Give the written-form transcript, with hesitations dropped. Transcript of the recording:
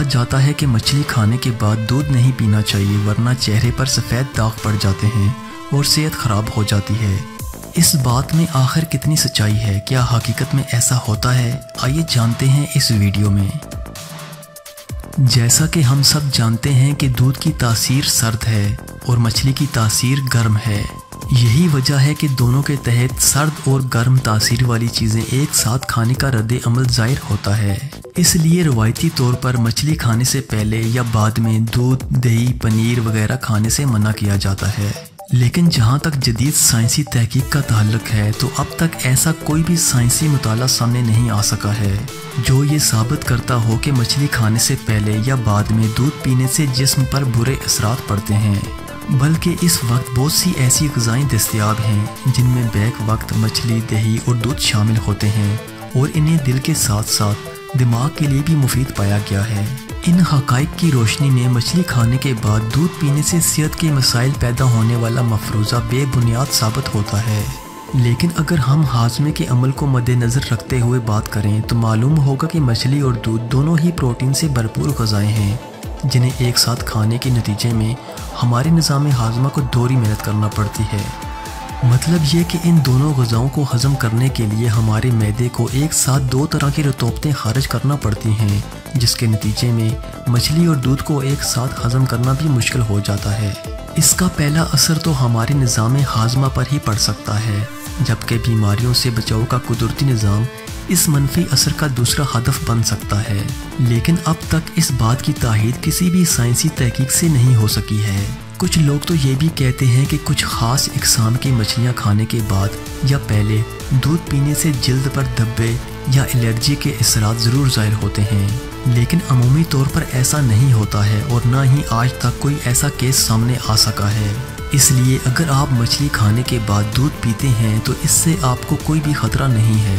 जाता है कि मछली खाने के बाद दूध नहीं पीना चाहिए, वरना चेहरे पर सफ़ेद दाग पड़ जाते हैं और सेहत ख़राब हो जाती है। इस बात में आखिर कितनी सच्चाई है? क्या हकीकत में ऐसा होता है? आइए जानते हैं इस वीडियो में। जैसा कि हम सब जानते हैं कि दूध की तासीर सर्द है और मछली की तासीर गर्म है। यही वजह है कि दोनों के तहत सर्द और गर्म तासीर वाली चीज़ें एक साथ खाने का रद्द अमल ज़ाहिर होता है। इसलिए रवायती तौर पर मछली खाने से पहले या बाद में दूध, दही, पनीर वगैरह खाने से मना किया जाता है। लेकिन जहाँ तक जदीद साइंसी तहकीक का ताल्लुक है तो अब तक ऐसा कोई भी साइंसी मुताला सामने नहीं आ सका है जो ये साबित करता हो कि मछली खाने से पहले या बाद में दूध पीने से जिस्म पर बुरे असरात पड़ते हैं। बल्कि इस वक्त बहुत सी ऐसी ग़िज़ाएं दस्तयाब हैं जिनमें बैक वक्त मछली, दही और दूध शामिल होते हैं और इन्हें दिल के साथ साथ दिमाग के लिए भी मुफीद पाया गया है। इन हक़ाइक़ की रोशनी में मछली खाने के बाद दूध पीने से सेहत के मसाइल पैदा होने वाला मफरूज़ा बेबुनियाद साबित होता है। लेकिन अगर हम हाज़मे के अमल को मद्देनज़र रखते हुए बात करें तो मालूम होगा कि मछली और दूध दोनों ही प्रोटीन से भरपूर ग़िज़ाएं हैं जिन्हें एक साथ खाने के नतीजे में हमारे निज़ाम हाज़मा को दोहरी मेहनत करना पड़ती है। मतलब ये कि इन दोनों ग़िज़ाओं को हज़म करने के लिए हमारे मैदे को एक साथ दो तरह की रतूबतें खारिज करना पड़ती हैं, जिसके नतीजे में मछली और दूध को एक साथ हज़म करना भी मुश्किल हो जाता है। इसका पहला असर तो हमारे निज़ाम हाज़मा पर ही पड़ सकता है, जबकि बीमारियों से बचाव का कुदरती निज़ाम इस मनफी असर का दूसरा हदफ बन सकता है। लेकिन अब तक इस बात की ताहीद किसी भी साइंसी तहकीक से नहीं हो सकी है। कुछ लोग तो ये भी कहते हैं कि कुछ ख़ास इक़साम की मछलियाँ खाने के बाद या पहले दूध पीने से जिल्द पर धब्बे या एलर्जी के असरात ज़रूर ज़ाहिर होते हैं, लेकिन अमूमी तौर पर ऐसा नहीं होता है और ना ही आज तक कोई ऐसा केस सामने आ सका है। इसलिए अगर आप मछली खाने के बाद दूध पीते हैं तो इससे आपको कोई भी ख़तरा नहीं है।